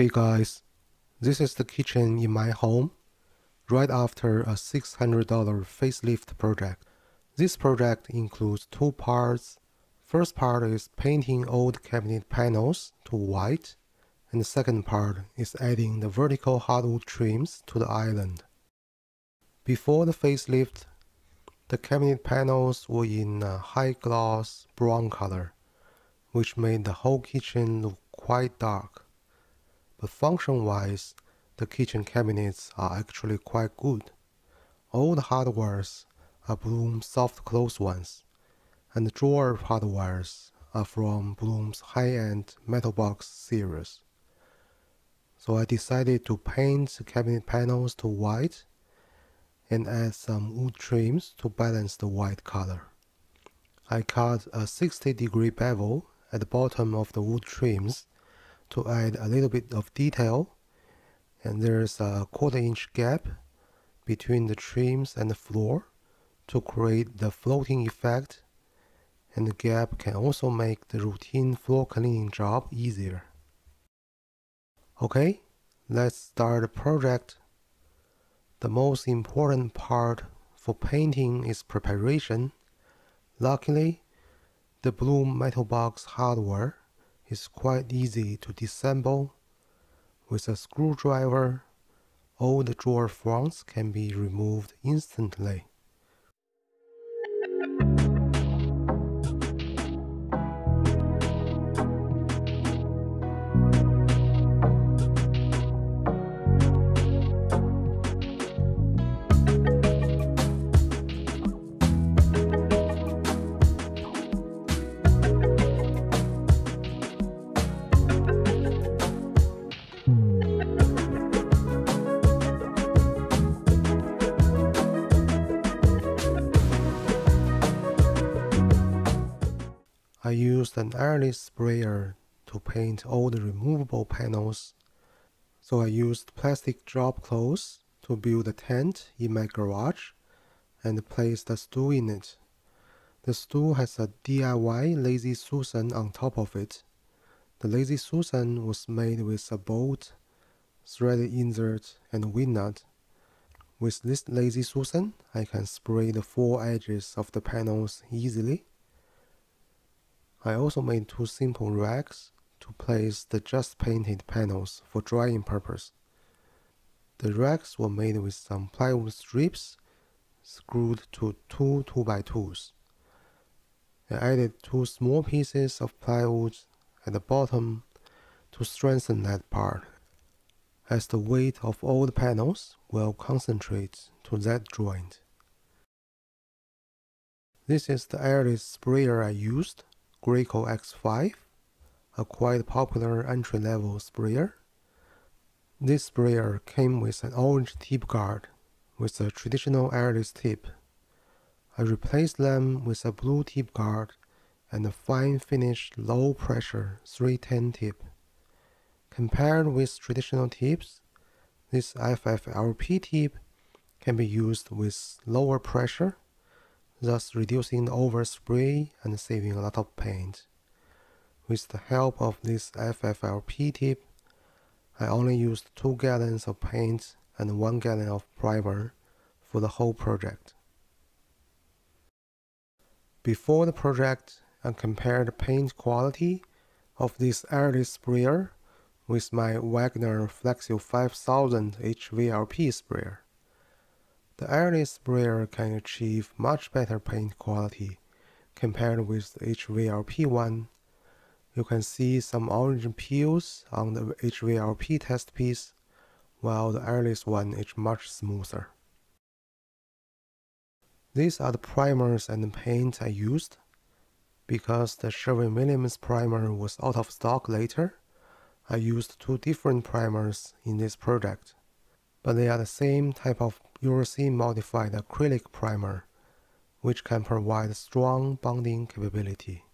Hey guys, this is the kitchen in my home, right after a $600 facelift project. This project includes two parts. First part is painting old cabinet panels to white, and the second part is adding the vertical hardwood trims to the island. Before the facelift, the cabinet panels were in a high gloss brown color, which made the whole kitchen look quite dark. But function-wise, the kitchen cabinets are actually quite good. All the hardwares are Bloom soft close ones, and the drawer hardwares are from Bloom's high-end metal box series. So I decided to paint the cabinet panels to white and add some wood trims to balance the white color. I cut a 60-degree bevel at the bottom of the wood trims to add a little bit of detail, and there's a 1/4-inch gap between the trims and the floor to create the floating effect, and the gap can also make the routine floor cleaning job easier. Okay, let's start the project. The most important part for painting is preparation. Luckily, the Bloom metal box hardware is quite easy to disassemble. With a screwdriver, all the drawer fronts can be removed instantly. I used an Airless sprayer to paint all the removable panels, so I used plastic drop cloths to build a tent in my garage and placed a stool in it. The stool has a DIY Lazy Susan on top of it. The Lazy Susan was made with a bolt, threaded insert, and wing nut. With this Lazy Susan, I can spray the four edges of the panels easily. I also made two simple racks to place the just painted panels for drying purpose. The racks were made with some plywood strips screwed to two 2x2s. I added two small pieces of plywood at the bottom to strengthen that part, as the weight of all the panels will concentrate to that joint. This is the Airless sprayer I used, Graco X5, a quite popular entry-level sprayer. This sprayer came with an orange tip guard with a traditional Airless tip. I replaced them with a blue tip guard and a fine finish low pressure 310 tip. Compared with traditional tips, this FFLP tip can be used with lower pressure, thus reducing the overspray and saving a lot of paint. With the help of this FFLP tip, I only used 2 gallons of paint and 1 gallon of primer for the whole project. Before the project, I compared the paint quality of this Airless sprayer with my Wagner Flexio 5000 HVLP sprayer. The Airless sprayer can achieve much better paint quality compared with the HVLP one. You can see some orange peels on the HVLP test piece, while the Airless one is much smoother. These are the primers and the paint I used. Because the Sherwin-Williams primer was out of stock later, I used 2 different primers in this project, but they are the same type of urethane modified acrylic primer, which can provide strong bonding capability.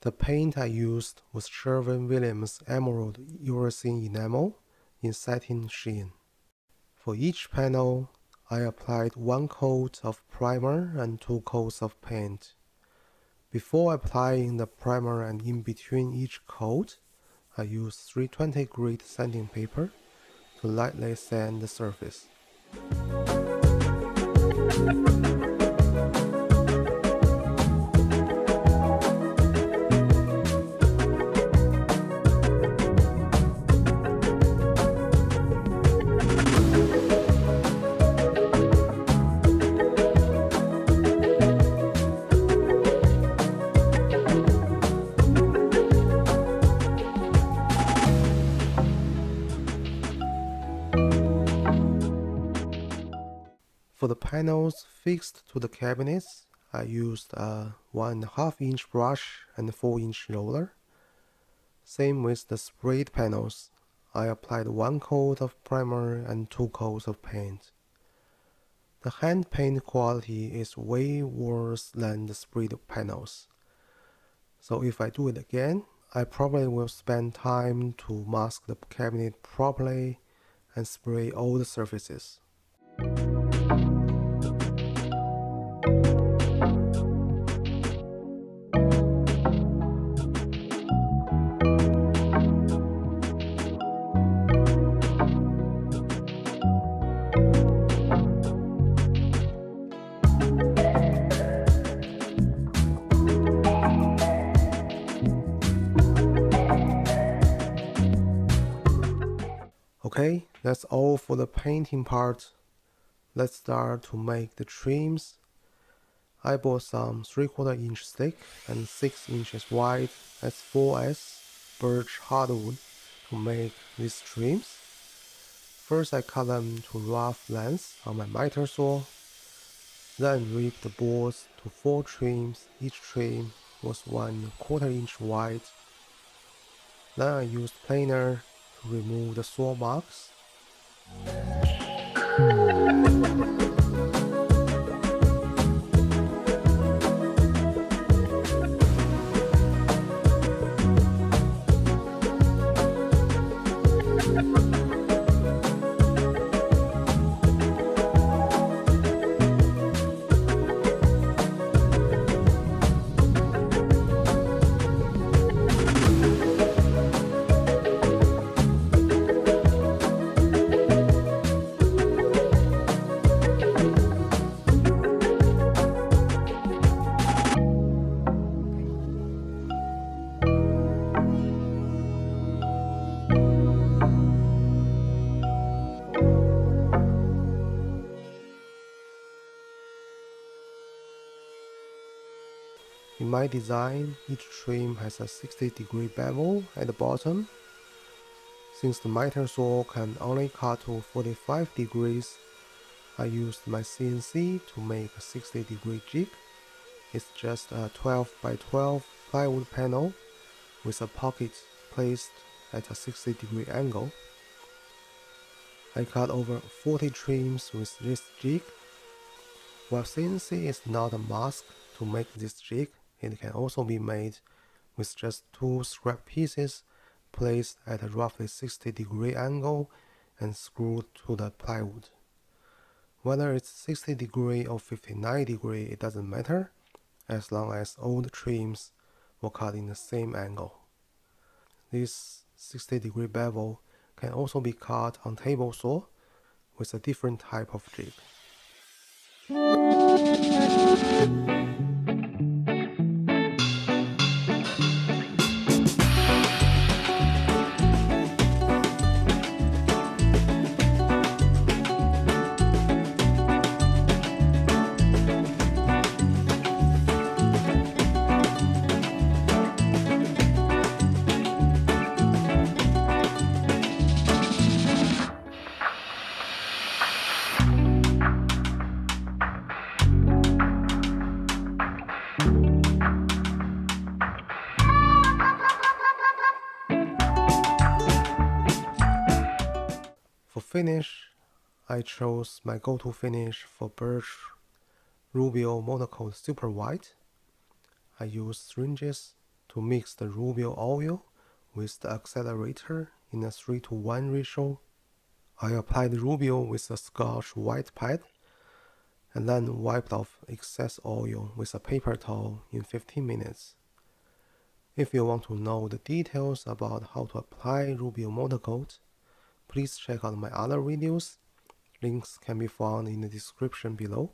The paint I used was Sherwin-Williams Emerald Urethane Enamel in satin sheen. For each panel, I applied 1 coat of primer and 2 coats of paint. Before applying the primer and in between each coat, I use 320 grit sanding paper to lightly sand the surface. For the panels fixed to the cabinets, I used a 1.5 inch brush and a 4 inch roller. Same with the sprayed panels. I applied 1 coat of primer and 2 coats of paint. The hand paint quality is way worse than the sprayed panels. So if I do it again, I probably will spend time to mask the cabinet properly and spray all the surfaces. Okay, that's all for the painting part. Let's start to make the trims. I bought some 3/4 inch thick and 6 inches wide S4S birch hardwood to make these trims. First I cut them to rough lengths on my miter saw, then ripped the boards to 4 trims. Each trim was 1/4 inch wide. Then I used planer to remove the saw marks. In my design, each trim has a 60-degree bevel at the bottom. Since the miter saw can only cut to 45 degrees, I used my CNC to make a 60-degree jig. It's just a 12 by 12 plywood panel with a pocket placed at a 60-degree angle. I cut over 40 trims with this jig. While CNC is not a must to make this jig, it can also be made with just 2 scrap pieces placed at a roughly 60-degree angle and screwed to the plywood. Whether it's 60 degree or 59 degree, it doesn't matter, as long as all the trims were cut in the same angle. This 60-degree bevel can also be cut on table saw with a different type of jig. For finish, I chose my go-to finish for birch Rubio Monocoat Super White. I used syringes to mix the Rubio oil with the accelerator in a 3:1 ratio. I applied Rubio with a Scotch white pad and then wiped off excess oil with a paper towel in 15 minutes. If you want to know the details about how to apply Rubio Monocoat, please check out my other videos. Links can be found in the description below.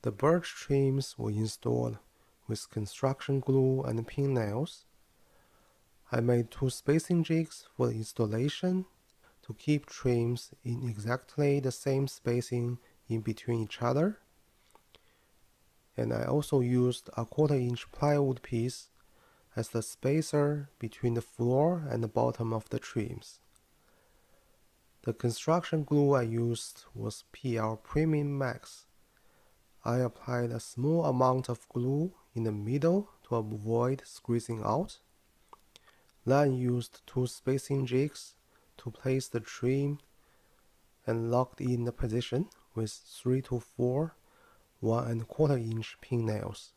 The birch trims were installed with construction glue and pin nails. I made 2 spacing jigs for the installation to keep trims in exactly the same spacing in between each other. And I also used a 1/4 inch plywood piece as the spacer between the floor and the bottom of the trims. The construction glue I used was PL Premium Max. I applied a small amount of glue in the middle to avoid squeezing out. Then used 2 spacing jigs to place the trim and locked in the position with 3 to 4 1¼ inch pin nails.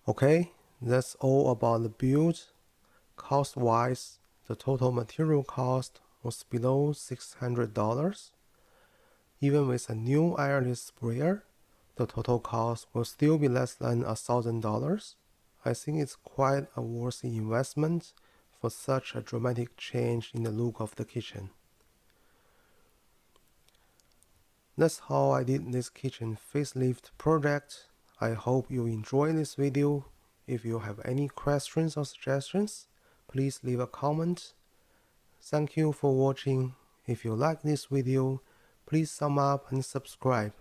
Okay, that's all about the build. Cost-wise, the total material cost was below $600. Even with a new Airless sprayer, the total cost will still be less than $1,000. I think it's quite a worthy investment for such a dramatic change in the look of the kitchen. That's how I did this kitchen facelift project. I hope you enjoy this video. If you have any questions or suggestions, please leave a comment. Thank you for watching. If you like this video, please thumb up and subscribe.